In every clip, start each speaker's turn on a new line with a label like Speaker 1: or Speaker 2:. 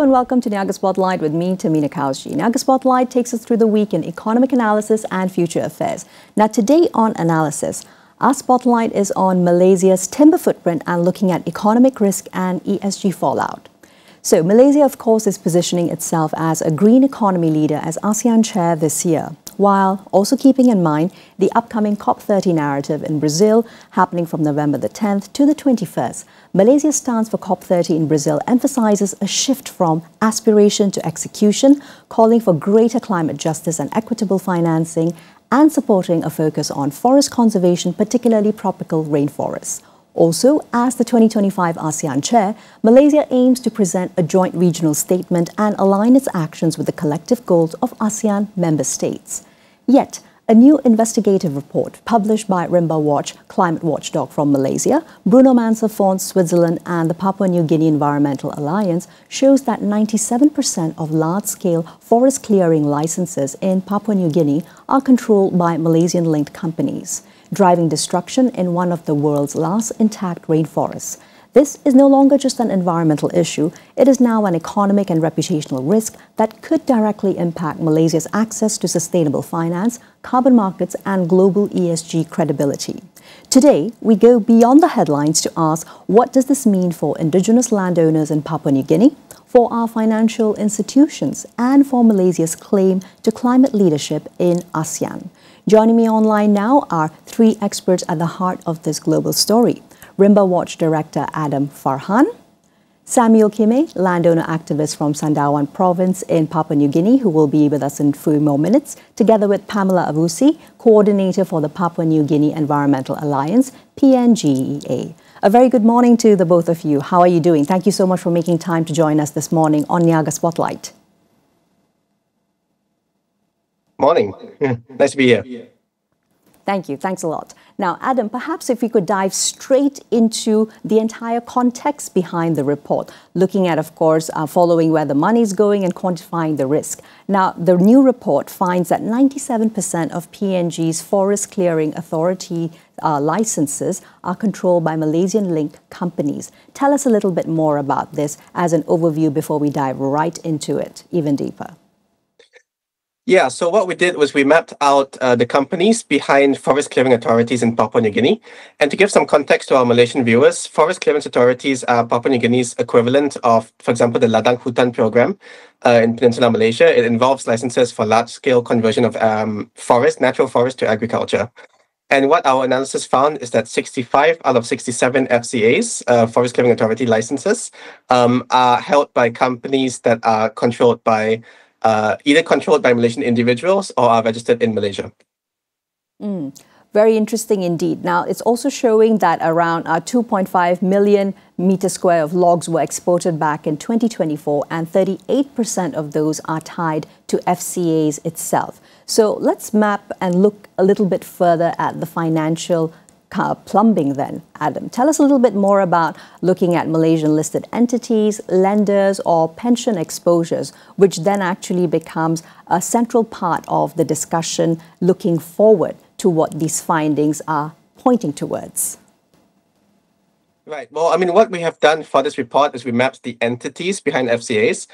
Speaker 1: and welcome to Niaga Spotlight with me, Tamina Kaushi. Niaga Spotlight takes us through the week in economic analysis and future affairs. Now today on analysis, our spotlight is on Malaysia's timber footprint and looking at economic risk and ESG fallout. So Malaysia, of course, is positioning itself as a green economy leader as ASEAN chair this year, while also keeping in mind the upcoming COP30 narrative in Brazil happening from November the 10th to the 21st. Malaysia's stance for COP30 in Brazil emphasizes a shift from aspiration to execution, calling for greater climate justice and equitable financing, and supporting a focus on forest conservation, particularly tropical rainforests. Also, as the 2025 ASEAN chair, Malaysia aims to present a joint regional statement and align its actions with the collective goals of ASEAN member states. Yet, a new investigative report published by Rimba Watch, climate watchdog from Malaysia, Bruno Manser Fond, Switzerland, and the Papua New Guinea Environmental Alliance shows that 97% of large-scale forest clearing licenses in Papua New Guinea are controlled by Malaysian-linked companies, driving destruction in one of the world's last intact rainforests. This is no longer just an environmental issue, it is now an economic and reputational risk that could directly impact Malaysia's access to sustainable finance, carbon markets, and global ESG credibility. Today, we go beyond the headlines to ask, what does this mean for indigenous landowners in Papua New Guinea, for our financial institutions, and for Malaysia's claim to climate leadership in ASEAN? Joining me online now are three experts at the heart of this global story. Rimba Watch Director Adam Farhan, Samuel Kime, landowner activist from Sandawan Province in Papua New Guinea, who will be with us in a few more minutes, together with Pamela Avusi, Coordinator for the Papua New Guinea Environmental Alliance, PNGEA. A very good morning to the both of you. How are you doing? Thank you so much for making time to join us this morning on Niaga Spotlight.
Speaker 2: Morning. Nice to be here.
Speaker 1: Thank you. Thanks a lot. Now, Adam, perhaps if we could dive straight into the entire context behind the report, looking at, of course, following where the money is going and quantifying the risk. Now, the new report finds that 97% of PNG's Forest Clearing Authority licenses are controlled by Malaysian-linked companies. Tell us a little bit more about this as an overview before we dive right into it even deeper.
Speaker 2: Yeah, so what we did was we mapped out the companies behind forest clearing authorities in Papua New Guinea. And to give some context to our Malaysian viewers, forest clearance authorities are Papua New Guinea's equivalent of, for example, the Ladang Hutan program in Peninsular Malaysia. It involves licenses for large-scale conversion of natural forest to agriculture. And what our analysis found is that 65 out of 67 FCAs, Forest Clearing Authority licenses, are held by companies that are controlled by either controlled by Malaysian individuals or are registered in Malaysia.
Speaker 1: Very interesting indeed. Now, it's also showing that around 2.5 million meters square of logs were exported back in 2024, and 38% of those are tied to FCAs itself. So let's map and look a little bit further at the financial plumbing then, Adam. Tell us a little bit more about looking at Malaysian listed entities, lenders, or pension exposures, which then actually becomes a central part of the discussion looking forward to what these findings are pointing towards.
Speaker 2: Right. Well, I mean, what we have done for this report is we mapped the entities behind FCAs.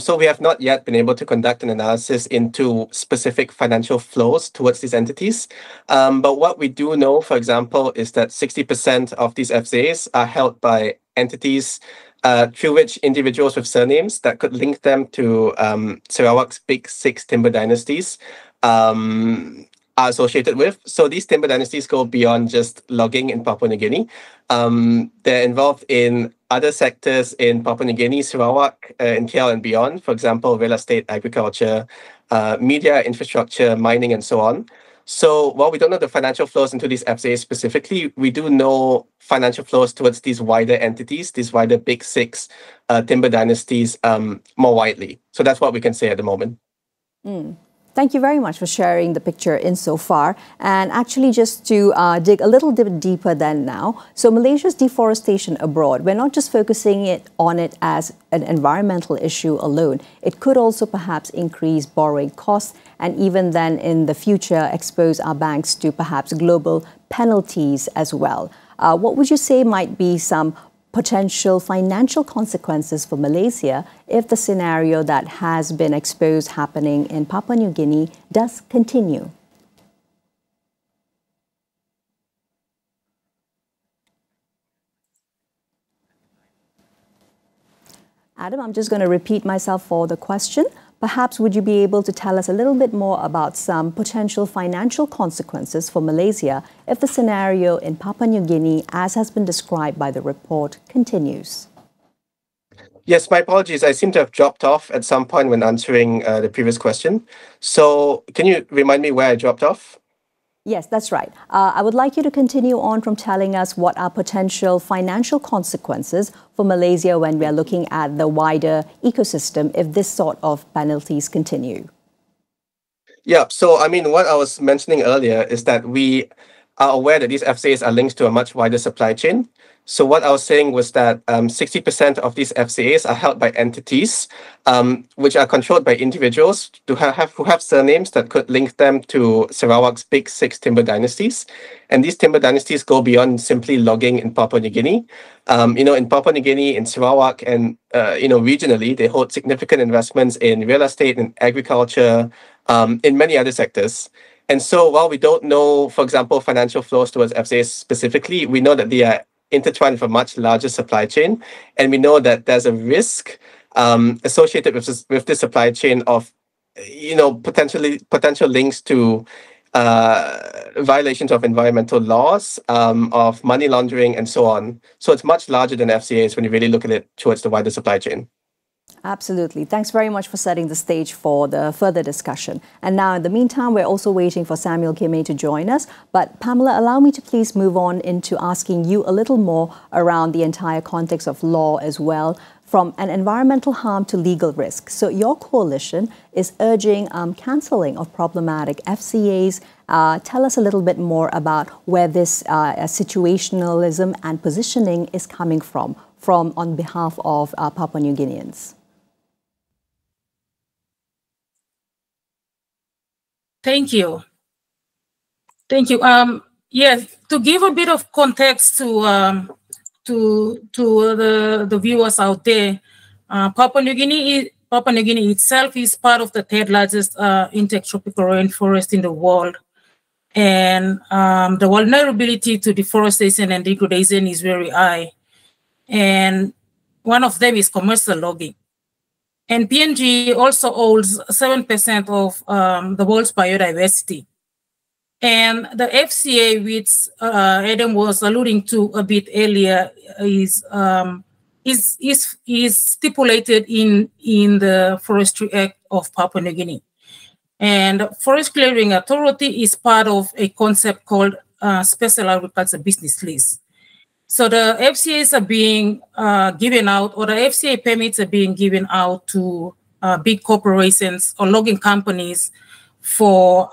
Speaker 2: So we have not yet been able to conduct an analysis into specific financial flows towards these entities. But what we do know, for example, is that 60% of these FCAs are held by entities through which individuals with surnames that could link them to Sarawak's big six timber dynasties are associated with. So these timber dynasties go beyond just logging in Papua New Guinea. They're involved in other sectors in Papua New Guinea, Sarawak, in KL and beyond. For example, real estate, agriculture, media, infrastructure, mining, and so on. So while we don't know the financial flows into these FCAs specifically, we do know financial flows towards these wider entities, these wider big six timber dynasties more widely. So that's what we can say at the moment.
Speaker 1: Thank you very much for sharing the picture insofar. And actually, just to dig a little bit deeper then now, so Malaysia's deforestation abroad, we're not just focusing on it as an environmental issue alone. It could also perhaps increase borrowing costs and even then in the future expose our banks to perhaps global penalties as well. What would you say might be some potential financial consequences for Malaysia if the scenario that has been exposed happening in Papua New Guinea does continue? Adam, I'm just going to repeat myself for the question. Perhaps would you be able to tell us a little bit more about some potential financial consequences for Malaysia if the scenario in Papua New Guinea, as has been described by the report, continues?
Speaker 2: Yes, my apologies. I seem to have dropped off at some point when answering the previous question. So can you remind me where I dropped off?
Speaker 1: Yes, that's right. I would like you to continue on from telling us what are potential financial consequences for Malaysia when we are looking at the wider ecosystem if this sort of penalties continue.
Speaker 2: Yeah, so I mean, what I was mentioning earlier is that we are aware that these FCAs are linked to a much wider supply chain. So what I was saying was that 60% of these FCAs are held by entities, which are controlled by individuals who have surnames that could link them to Sarawak's big six timber dynasties. And these timber dynasties go beyond simply logging in Papua New Guinea. In Papua New Guinea, in Sarawak, and regionally, they hold significant investments in real estate and agriculture, in many other sectors. And so while we don't know, for example, financial flows towards FCAs specifically, we know that they are intertwined with a much larger supply chain. And we know that there's a risk associated with this supply chain of, potential links to violations of environmental laws, of money laundering, and so on. So it's much larger than FCAs when you really look at it towards the wider supply chain.
Speaker 1: Absolutely. Thanks very much for setting the stage for the further discussion. And now, in the meantime, we're also waiting for Samuel Kimei to join us. But Pamela, allow me to please move on into asking you a little more around the entire context of law as well, from an environmental harm to legal risk. So your coalition is urging cancelling of problematic FCAs. Tell us a little bit more about where this situationalism and positioning is coming from on behalf of Papua New Guineans.
Speaker 3: Thank you. Thank you. Yes, to give a bit of context to the viewers out there, Papua New Guinea itself is part of the third largest intertropical rainforest in the world, and the vulnerability to deforestation and degradation is very high, and one of them is commercial logging. And PNG also holds 7% of the world's biodiversity. And the FCA, which Adam was alluding to a bit earlier, is stipulated in the Forestry Act of Papua New Guinea. And Forest Clearing Authority is part of a concept called Special Agriculture Business Lease. So the FCAs are being given out, or the FCA permits are being given out to big corporations or logging companies for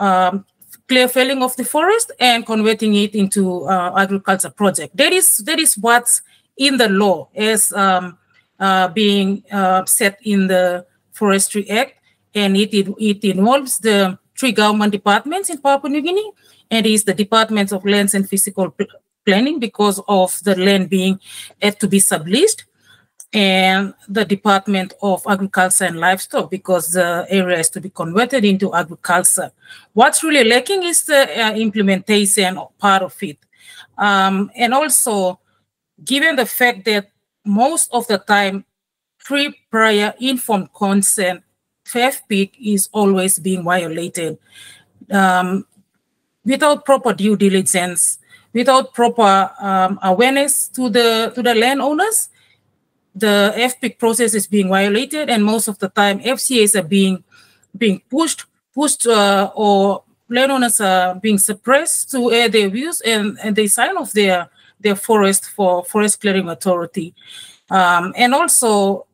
Speaker 3: clear felling of the forest and converting it into agriculture project. That is what's in the law as being set in the Forestry Act, and it involves the three government departments in Papua New Guinea, and is the Department of Lands and Physical Planning because of the land being had to be subleased, and the Department of Agriculture and Livestock because the area is to be converted into agriculture. What's really lacking is the implementation part of it. And also, given the fact that most of the time, prior informed consent, FPIC is always being violated without proper due diligence, without proper awareness to the landowners. The FPIC process is being violated, and most of the time FCAs are being pushed, or landowners are being suppressed to air their views, and they sign off their forest for Forest Clearing Authority. And also,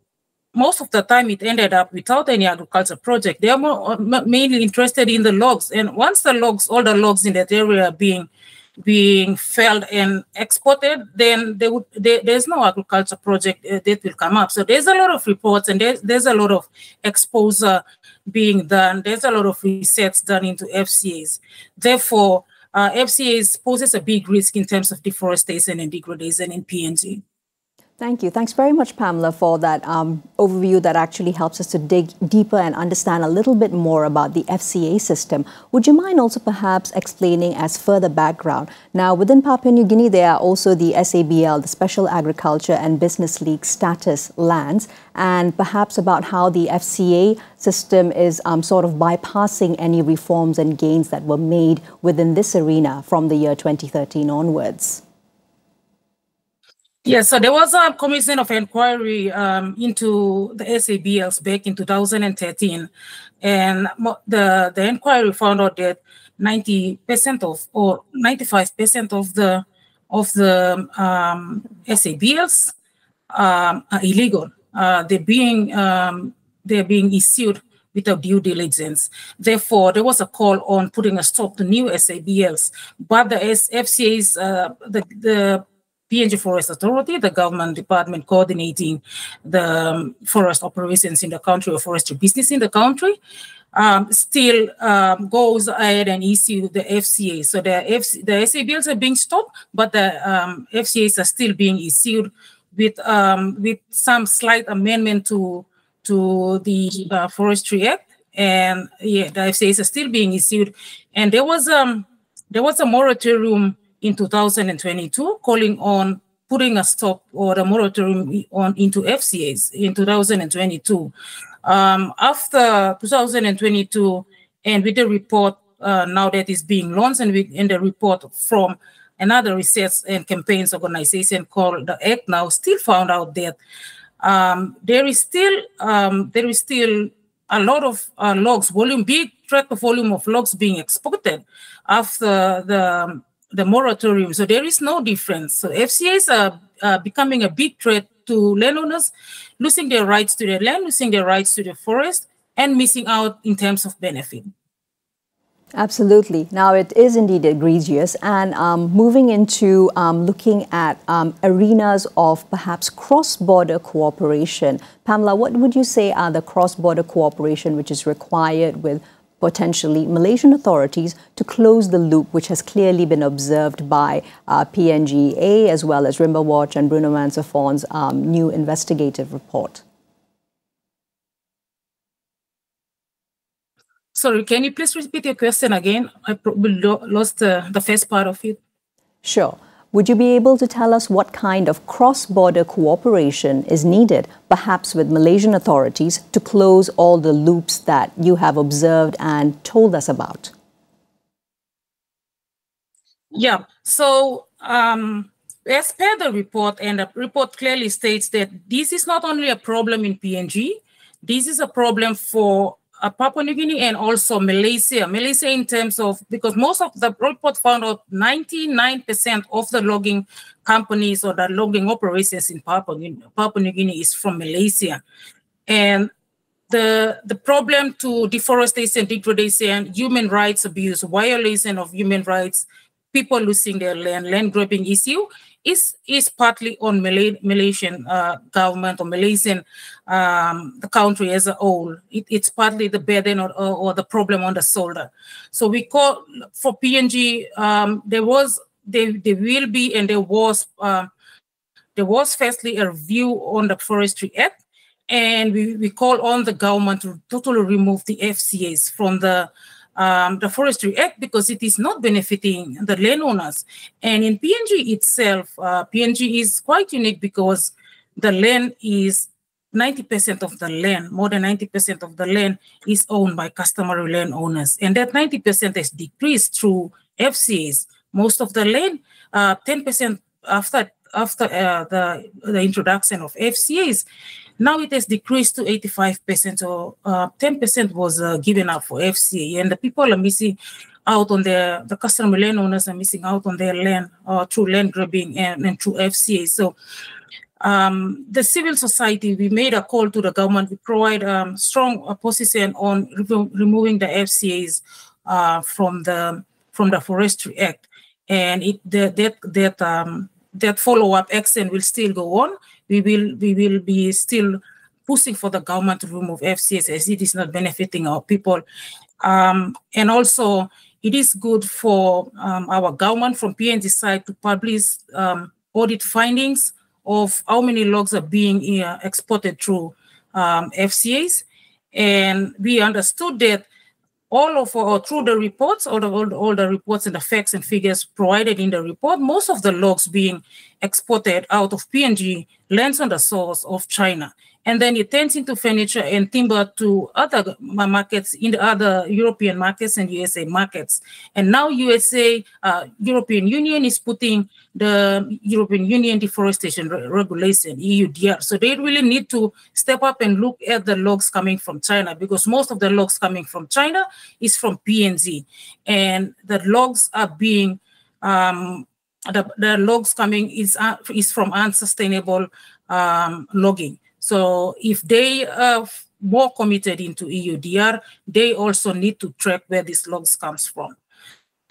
Speaker 3: most of the time it ended up without any agriculture project. They are mainly interested in the logs, and once all the logs in that area are being felled and exported, then there's no agriculture project that will come up. So there's a lot of reports, and there's a lot of exposure being done. There's a lot of research done into FCAs. Therefore, FCAs poses a big risk in terms of deforestation and degradation in PNG.
Speaker 1: Thank you. Thanks very much, Pamela, for that overview that actually helps us to dig deeper and understand a little bit more about the FCA system. Would you mind also perhaps explaining as further background? Now, within Papua New Guinea, there are also the SABL, the Special Agriculture and Business League status lands, and perhaps about how the FCA system is sort of bypassing any reforms and gains that were made within this arena from the year 2013 onwards.
Speaker 3: Yes, so there was a commission of inquiry into the SABLs back in 2013, and the inquiry found out that 90% of or 95% of the SABLs are illegal. They're being issued without due diligence. Therefore, there was a call on putting a stop to new SABLs, but the FCA's the PNG Forest Authority, the government department coordinating the forest operations in the country or forestry business in the country, still goes ahead and issue the FCA. So the SABLs are being stopped, but the FCAs are still being issued with some slight amendment to the Forestry Act, and yeah, the FCAs are still being issued. And there was a moratorium in 2022, calling on putting a stop or a moratorium into FCAs in 2022. After 2022, and with the report now that is being launched, and in the report from another research and campaigns organization called the ACT now, still found out that there is still a lot of logs, big tractor volume of logs being exported after the moratorium. So there is no difference. So FCAs are becoming a big threat to landowners, losing their rights to their land, losing their rights to the forest, and missing out in terms of benefit.
Speaker 1: Absolutely. Now, it is indeed egregious. And moving into looking at arenas of perhaps cross-border cooperation, Pamela, what would you say are the cross-border cooperation which is required with potentially Malaysian authorities to close the loop, which has clearly been observed by PNGA as well as Rimba Watch and Bruno Mansafon's new investigative report?
Speaker 3: Sorry, can you please repeat your question again? I probably lost the first part of it.
Speaker 1: Sure. Would you be able to tell us what kind of cross-border cooperation is needed, perhaps with Malaysian authorities, to close all the loops that you have observed and told us about?
Speaker 3: Yeah, so as per the report, and the report clearly states that this is not only a problem in PNG, this is a problem for Papua New Guinea and also Malaysia. Malaysia in terms of, because most of the report found out 99% of the logging companies or the logging operations in Papua New Guinea is from Malaysia. And the problem to deforestation, degradation, human rights abuse, violation of human rights, people losing their land grabbing issue is partly on Malaysian government or Malaysian the country as a whole. It's partly the burden or the problem on the shoulder. So we call for PNG. There was firstly a review on the Forestry Act, and we call on the government to totally remove the FCAs from the Forestry Act because it is not benefiting the landowners. And in PNG itself, PNG is quite unique because the land is 90% of the land, more than 90% of the land is owned by customary landowners. And that 90% has decreased through FCAs. Most of the land, 10% after the introduction of FCAs, now it has decreased to 85%, or 10% was given up for FCA, and the people are missing out on the customary landowners are missing out on their land through land grabbing and through FCA. So the civil society, we made a call to the government. We provide strong opposition on removing the FCAs from the Forestry Act, and that follow-up action will still go on. We will be still pushing for the government to remove FCAs as it is not benefiting our people. And also, it is good for our government from PNG side to publish audit findings of how many logs are being exported through FCAs. And we understood that through the reports, all the reports and the facts and figures provided in the report, most of the logs being exported out of PNG lands on the source of China. And then it turns into furniture and timber to other markets in the other European markets and USA markets. And now European Union is putting the European Union Deforestation Regulation, EUDR. So they really need to step up and look at the logs coming from China, because most of the logs coming from China is from PNG. And the logs are being, the logs coming is from unsustainable logging. So if they are more committed into EUDR, they also need to track where these logs comes from.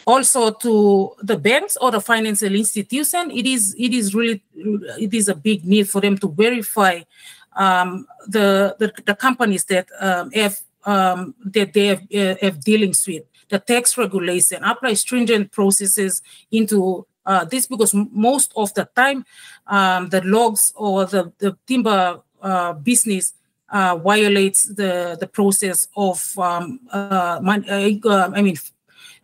Speaker 3: Also, to the banks or the financial institution, it is a big need for them to verify the companies that they have dealings with. The tax regulation, apply stringent processes into this, because most of the time the logs or the timber business violates the process of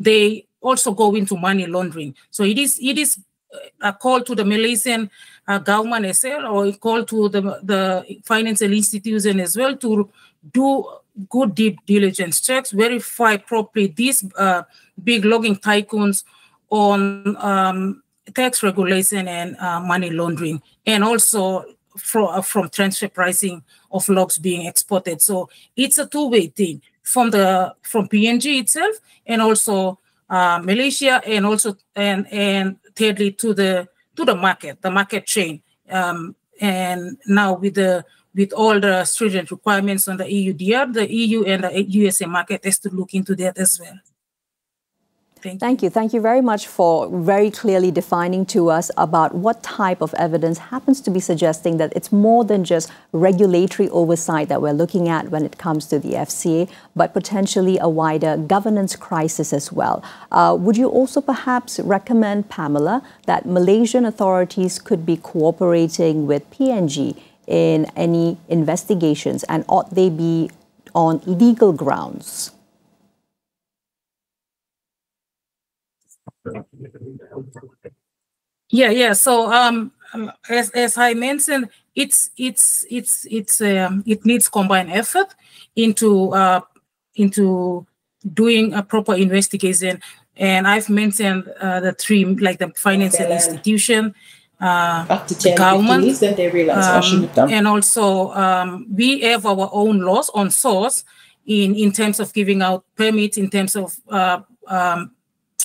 Speaker 3: they also go into money laundering. So it is a call to the Malaysian government as well, or a call to the financial institution as well, to do good deep diligence checks, verify properly these big logging tycoons on tax regulation and money laundering, and also from transfer pricing of logs being exported. So it's a two-way thing from PNG itself, and also Malaysia, and also and thirdly to the market chain. And now with all the stringent requirements on the EUDR, the EU and the USA market has to look into that as well. Thank you.
Speaker 1: Thank you very much for very clearly defining to us about what type of evidence happens to be suggesting that it's more than just regulatory oversight that we're looking at when it comes to the FCA, but potentially a wider governance crisis as well. Would you also perhaps recommend, Pamela, that Malaysian authorities could be cooperating with PNG in any investigations, and ought they be on legal grounds?
Speaker 3: Yeah. So as I mentioned, it needs combined effort into doing a proper investigation. And I've mentioned the three, like the financial institution,
Speaker 4: after 10,
Speaker 3: government,
Speaker 4: years, then they realize I shouldn't have done.
Speaker 3: And also we have our own laws on source in terms of giving out permits, in terms of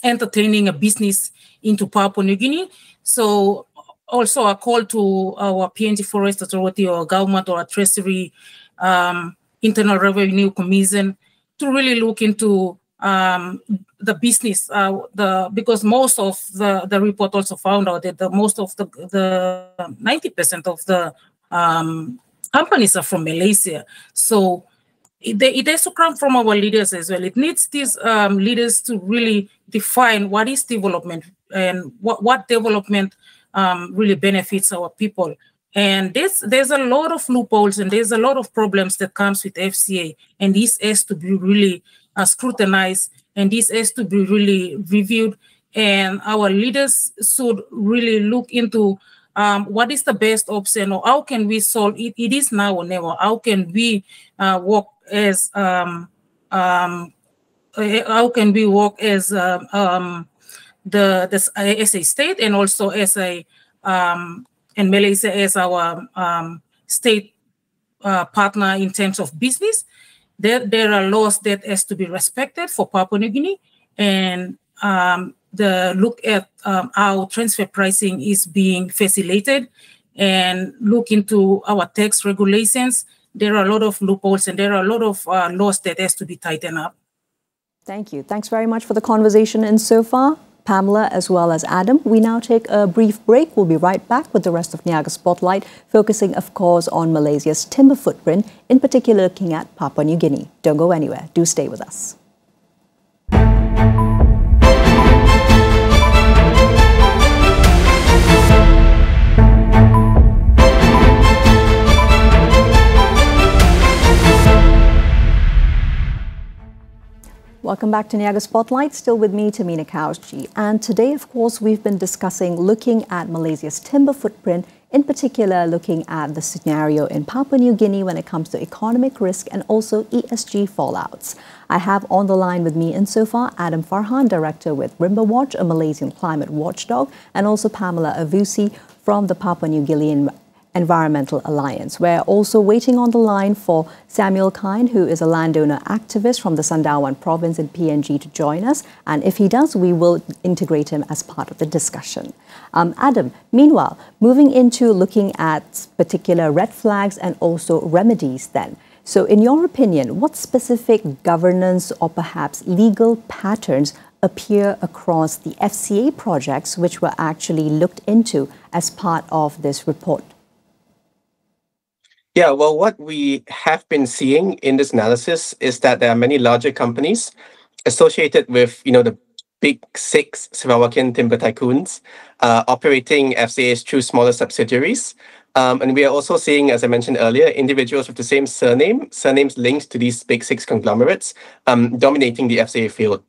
Speaker 3: entertaining a business into Papua New Guinea. So also a call to our PNG Forest Authority or government or a Treasury Internal Revenue Commission to really look into the business, because most of the report also found out that most of the 90% of the companies are from Malaysia. So it has to come from our leaders as well. It needs these leaders to really define what is development and what development really benefits our people. And there's a lot of loopholes and there's a lot of problems that comes with FCA. And this has to be really scrutinized, and this has to be really reviewed. And our leaders should really look into what is the best option, or how can we solve it? It is now or never. How can we work as the as a state, and also as a and Malaysia as our state partner in terms of business? There are laws that has to be respected for Papua New Guinea, and the look at how transfer pricing is being facilitated, and look into our tax regulations. There are a lot of loopholes and there are a lot of laws that has to be tightened up.
Speaker 1: Thank you. Thanks very much for the conversation and so far, Pamela as well as Adam. We now take a brief break. We'll be right back with the rest of Niaga Spotlight, focusing, of course, on Malaysia's timber footprint, in particular looking at Papua New Guinea. Don't go anywhere. Do stay with us. Welcome back to Niaga Spotlight. Still with me, Tamina Kaushji. And today, of course, we've been looking at Malaysia's timber footprint, in particular looking at the scenario in Papua New Guinea when it comes to economic risk and also ESG fallouts. I have on the line with me insofar Adam Farhan, Director with Rimba Watch, a Malaysian climate watchdog, and also Pamela Avusi from the Papua New Guinea Environmental Alliance. We're also waiting on the line for Samuel Kine, who is a landowner activist from the Sandawan province in PNG, to join us. And if he does, we will integrate him as part of the discussion. Adam, meanwhile, moving into looking at particular red flags and also remedies then. So in your opinion, what specific governance or perhaps legal patterns appear across the FCA projects which were actually looked into as part of this report?
Speaker 2: Yeah, well, what we have been seeing in this analysis is that there are many larger companies associated with, the big six Sarawakian timber tycoons operating FCAs through smaller subsidiaries. And we are also seeing, as I mentioned earlier, individuals with the same surnames linked to these big six conglomerates dominating the FCA field.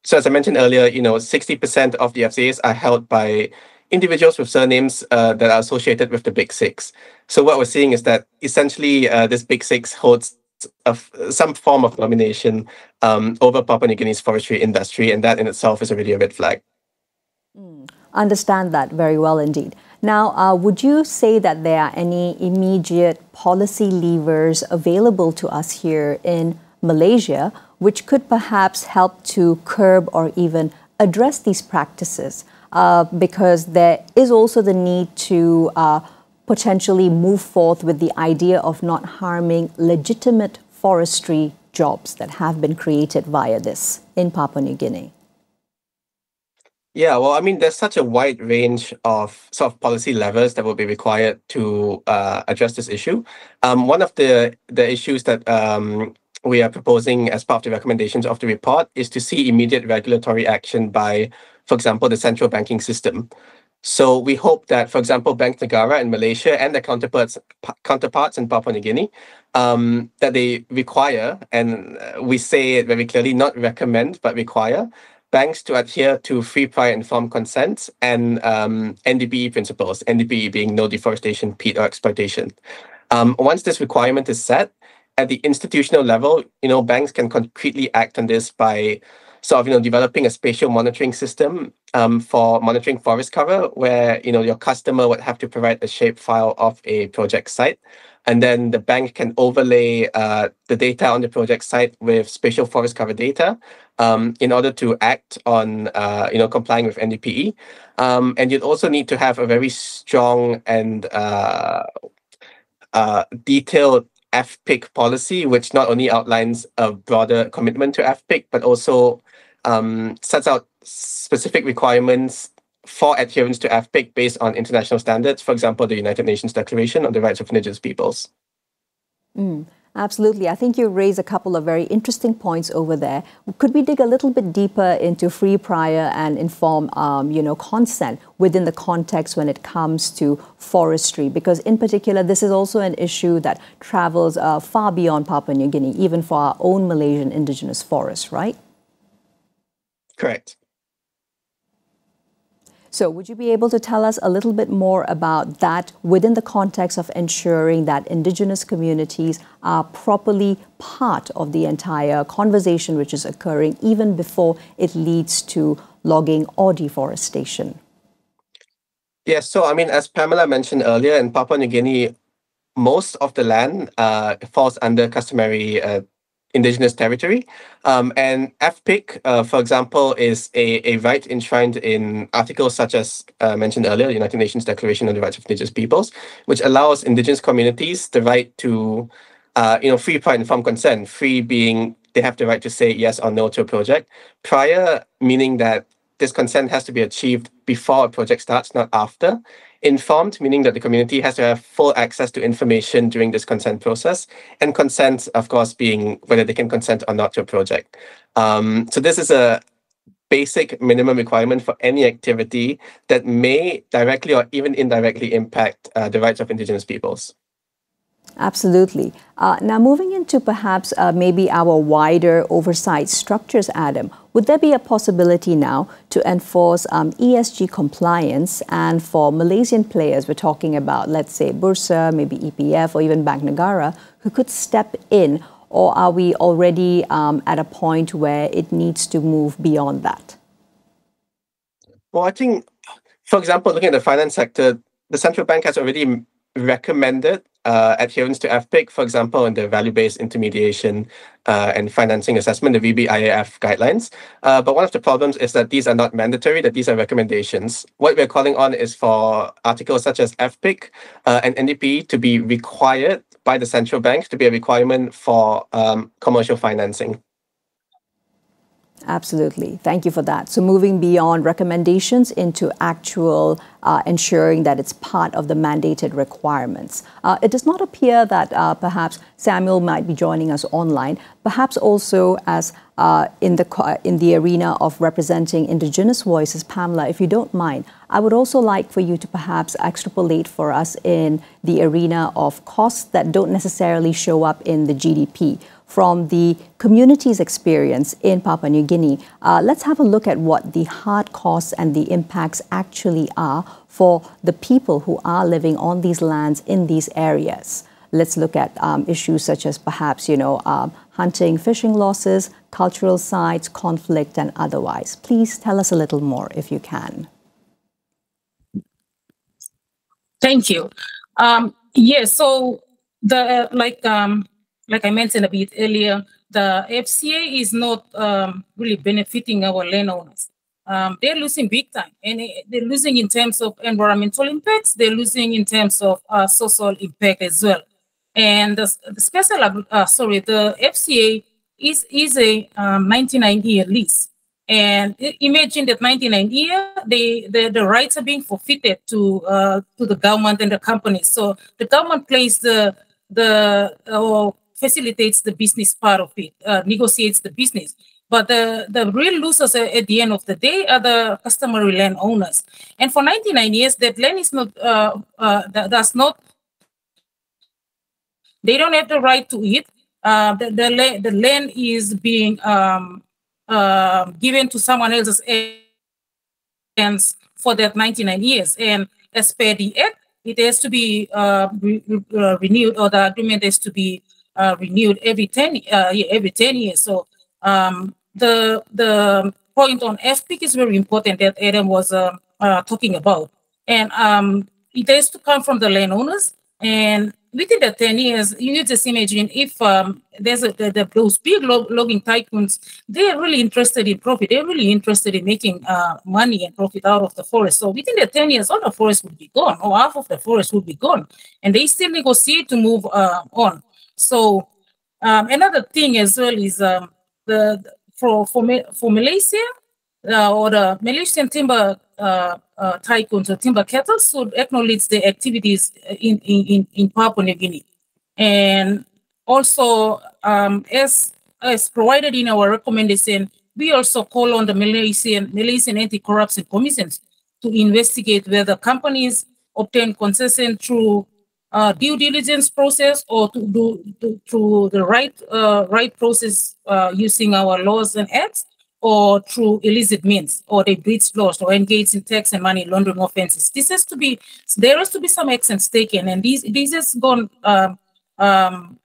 Speaker 2: So as I mentioned earlier, 60% of the FCAs are held by individuals with surnames that are associated with the big six. So what we're seeing is that essentially this big six holds some form of domination over Papua New Guinea's forestry industry, and that in itself is already a red flag.
Speaker 1: Understand that very well indeed. Now, would you say that there are any immediate policy levers available to us here in Malaysia which could perhaps help to curb or even address these practices? Because there is also the need to potentially move forth with the idea of not harming legitimate forestry jobs that have been created via this in Papua New Guinea.
Speaker 2: Yeah, well, I mean, there's such a wide range of sort of policy levers that will be required to address this issue. One of the issues that we are proposing as part of the recommendations of the report is to see immediate regulatory action by, for example, the central banking system. So we hope that, for example, Bank Negara in Malaysia and their counterparts in Papua New Guinea, that they require, and we say it very clearly, not recommend, but require, banks to adhere to free, prior, informed consent and NDPE principles, NDPE being no deforestation, peat, or exploitation. Once this requirement is set, at the institutional level, banks can concretely act on this by sort of, developing a spatial monitoring system for monitoring forest cover, where, your customer would have to provide a shapefile of a project site. And then the bank can overlay the data on the project site with spatial forest cover data in order to act on, complying with NDPE. And you'd also need to have a very strong and detailed FPIC policy, which not only outlines a broader commitment to FPIC, but also sets out specific requirements for adherence to FPIC based on international standards, for example, the United Nations Declaration on the Rights of Indigenous Peoples.
Speaker 1: Absolutely. I think you raised a couple of very interesting points over there. Could we dig a little bit deeper into free, prior, and informed, consent within the context when it comes to forestry? Because in particular, this is also an issue that travels far beyond Papua New Guinea, even for our own Malaysian indigenous forests, right?
Speaker 2: Correct.
Speaker 1: So would you be able to tell us a little bit more about that within the context of ensuring that indigenous communities are properly part of the entire conversation which is occurring even before it leads to logging or deforestation?
Speaker 2: Yes, so I mean, as Pamela mentioned earlier, in Papua New Guinea, most of the land falls under customary indigenous territory. And FPIC, for example, is a right enshrined in articles such as mentioned earlier, the United Nations Declaration on the Rights of Indigenous Peoples, which allows indigenous communities the right to, free, prior, and informed consent. Free being they have the right to say yes or no to a project. Prior meaning that this consent has to be achieved before a project starts, not after. Informed, meaning that the community has to have full access to information during this consent process, and consent, of course, being whether they can consent or not to a project. So this is a basic minimum requirement for any activity that may directly or even indirectly impact the rights of indigenous peoples.
Speaker 1: Absolutely. Now, moving into perhaps maybe our wider oversight structures, Adam, would there be a possibility now to enforce ESG compliance? And for Malaysian players, we're talking about, let's say, Bursa, maybe EPF, or even Bank Negara, who could step in? Or are we already at a point where it needs to move beyond that?
Speaker 2: Well, I think, for example, looking at the finance sector, the central bank has already recommended adherence to FPIC, for example, in the value-based intermediation and financing assessment, the VBIAF guidelines. But one of the problems is that these are not mandatory, that these are recommendations. What we're calling on is for articles such as FPIC and NDP to be required by the central bank to be a requirement for commercial financing.
Speaker 1: Absolutely. Thank you for that. So moving beyond recommendations into actual ensuring that it's part of the mandated requirements. It does not appear that perhaps Samuel might be joining us online, perhaps also as in the arena of representing Indigenous voices. Pamela, if you don't mind, I would also like for you to perhaps extrapolate for us in the arena of costs that don't necessarily show up in the GDP. From the community's experience in Papua New Guinea, let's have a look at what the hard costs and the impacts actually are for the people who are living on these lands in these areas. Let's look at issues such as perhaps, hunting, fishing losses, cultural sites, conflict, and otherwise. Please tell us a little more if you can.
Speaker 3: Thank you. So like I mentioned a bit earlier, the FCA is not really benefiting our landowners. They're losing big time, and they're losing in terms of environmental impacts. They're losing in terms of social impact as well. And the FCA is a 99-year lease. And imagine that 99 year, the rights are being forfeited to the government and the companies. So the government plays facilitates the business part of it, negotiates the business. But the real losers at the end of the day are the customary land owners. And for 99 years, that land is not, they don't have the right to it. The land is being given to someone else's hands for that 99 years. And as per the Act, it has to be renewed, or the agreement has to be renewed every 10 years. So the point on FPIC is very important that Adam was talking about. And it has to come from the landowners. And within the 10 years, you just imagine if there's those big logging tycoons, they're really interested in profit. They're really interested in making money and profit out of the forest. So within the 10 years, all the forest would be gone, or half of the forest would be gone. And they still negotiate to move on. So another thing as well is for Malaysia, or the Malaysian timber tycoons or timber cattle should acknowledge the activities in Papua New Guinea. And also, as provided in our recommendation, we also call on the Malaysian Anti-Corruption Commissions to investigate whether companies obtain concession through due diligence process or through the right process using our laws and acts, or through illicit means, or they breach laws or engage in tax and money laundering offenses. There has to be some actions taken, and these has gone from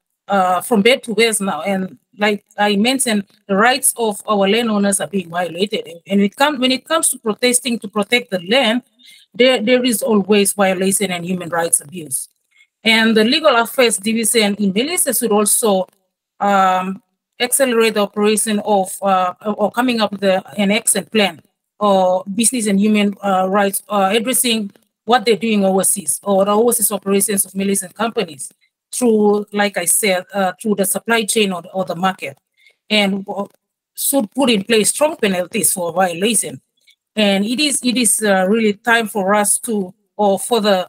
Speaker 3: bad to worse now. And like I mentioned, the rights of our landowners are being violated. And when it comes to protesting to protect the land, there is always violation and human rights abuse. And the Legal Affairs Division in Malaysia should also accelerate the operation of or coming up with an action plan or business and human rights, addressing what they're doing overseas, or the overseas operations of Malaysian companies through, like I said, through the supply chain or the market, and should put in place strong penalties for violation. And it is really time for us or for the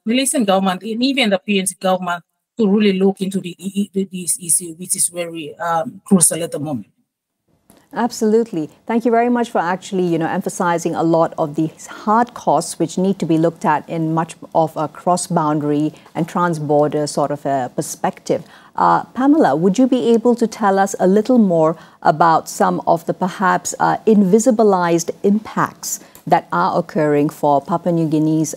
Speaker 3: Malaysian government and even the PNC government to really look into this issue, which is very crucial at the moment.
Speaker 1: Absolutely. Thank you very much for actually, emphasizing a lot of these hard costs which need to be looked at in much of a cross-boundary and trans-border sort of a perspective. Pamela, would you be able to tell us a little more about some of the perhaps invisibilized impacts that are occurring for Papua New Guinea's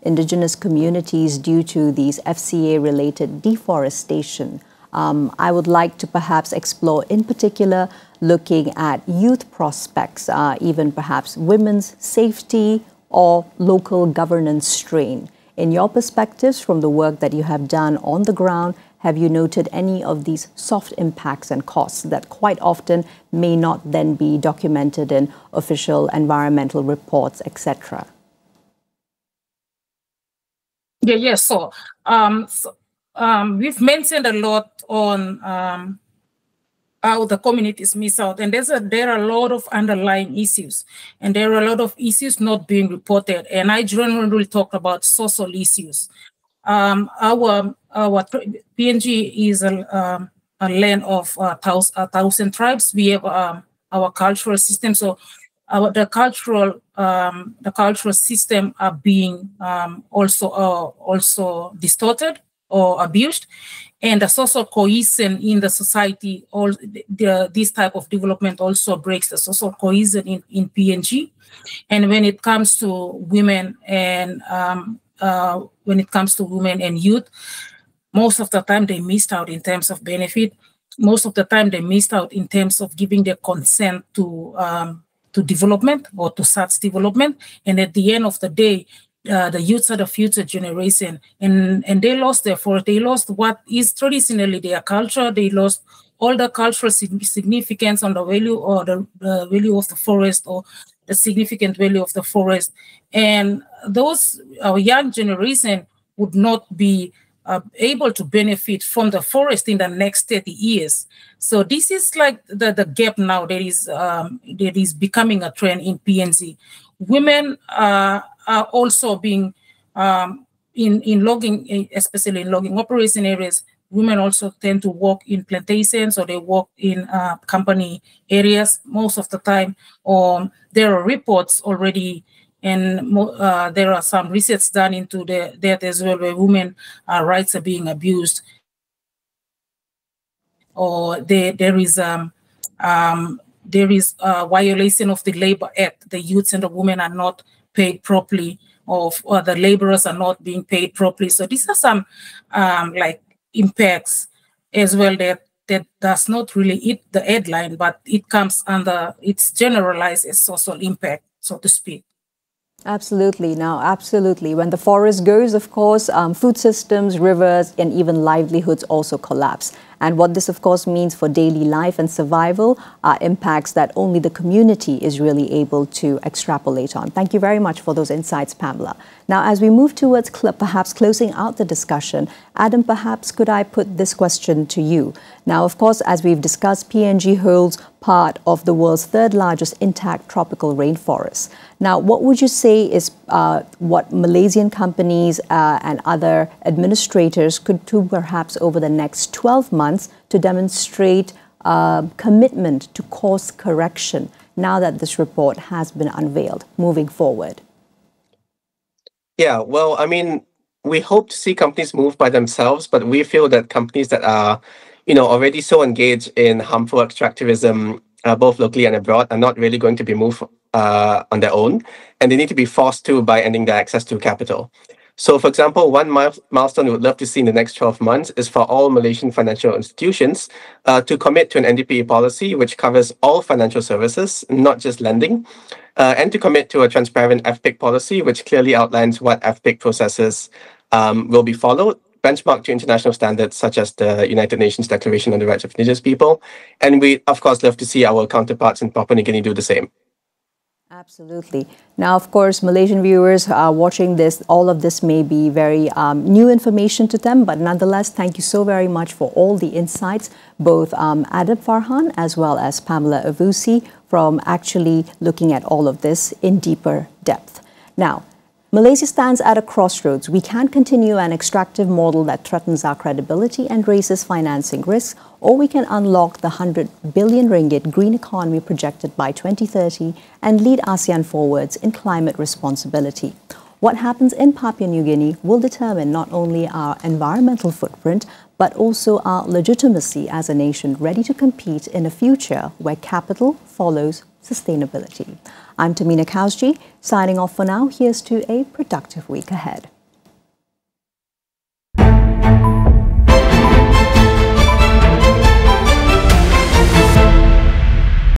Speaker 1: indigenous communities due to these FCA-related deforestation? I would like to perhaps explore in particular looking at youth prospects, even perhaps women's safety or local governance strain. In your perspectives from the work that you have done on the ground, have you noted any of these soft impacts and costs that quite often may not then be documented in official environmental reports, etc.?
Speaker 3: Yes. So, we've mentioned a lot on how the communities miss out, and there are a lot of underlying issues, and there are a lot of issues not being reported. And I generally talk about social issues. Our PNG is a land of 1,000 tribes. We have our cultural system. So the cultural system are being also distorted or abused, and the social cohesion in the society. This type of development also breaks the social cohesion in PNG. And when it comes to women and youth, most of the time they missed out in terms of benefit. Most of the time they missed out in terms of giving their consent to development or to such development. And at the end of the day, the youths are the future generation, and they lost their forest. They lost what is traditionally their culture. They lost all the cultural significance on the value or the value of the forest or the significant value of the forest. And our young generation would not be able to benefit from the forest in the next 30 years. So this is like the gap now that is becoming a trend in PNG. Women are also being in logging, especially in logging operation areas. Women also tend to work in plantations, or they work in company areas most of the time. Or there are reports already, and there are some research done into that as well, where women rights are being abused, or there is a violation of the Labor Act. The youths and the women are not paid properly, or the laborers are not being paid properly. So these are some impacts as well that does not really hit the headline, but it comes under, it's generalized as social impact, so to speak.
Speaker 1: Absolutely. Now, absolutely. When the forest goes, of course, food systems, rivers, and even livelihoods also collapse. And what this, of course, means for daily life and survival are impacts that only the community is really able to extrapolate on. Thank you very much for those insights, Pamela. Now, as we move towards perhaps closing out the discussion, Adam, perhaps could I put this question to you? Now, of course, as we've discussed, PNG holds part of the world's third largest intact tropical rainforest. Now, what would you say is what Malaysian companies and other administrators could do perhaps over the next 12 months to demonstrate commitment to course correction now that this report has been unveiled moving forward?
Speaker 2: Yeah, well, I mean, we hope to see companies move by themselves, but we feel that companies that are, already so engaged in harmful extractivism, both locally and abroad, are not really going to be moved on their own, and they need to be forced to by ending their access to capital. So, for example, one milestone we would love to see in the next 12 months is for all Malaysian financial institutions to commit to an NDPE policy which covers all financial services, not just lending, and to commit to a transparent FPIC policy which clearly outlines what FPIC processes will be followed, benchmarked to international standards such as the United Nations Declaration on the Rights of Indigenous People. And we, of course, love to see our counterparts in Papua New Guinea do the same.
Speaker 1: Absolutely. Now, of course, Malaysian viewers watching this, all of this may be very new information to them, but nonetheless, thank you so very much for all the insights, both Adam Farhan as well as Pamela Avusi, from actually looking at all of this in deeper depth. Now, Malaysia stands at a crossroads. We can continue an extractive model that threatens our credibility and raises financing risks, or we can unlock the 100 billion ringgit green economy projected by 2030 and lead ASEAN forwards in climate responsibility. What happens in Papua New Guinea will determine not only our environmental footprint, but also our legitimacy as a nation ready to compete in a future where capital follows sustainability. I'm Tamina Kausji, signing off for now. Here's to a productive week ahead.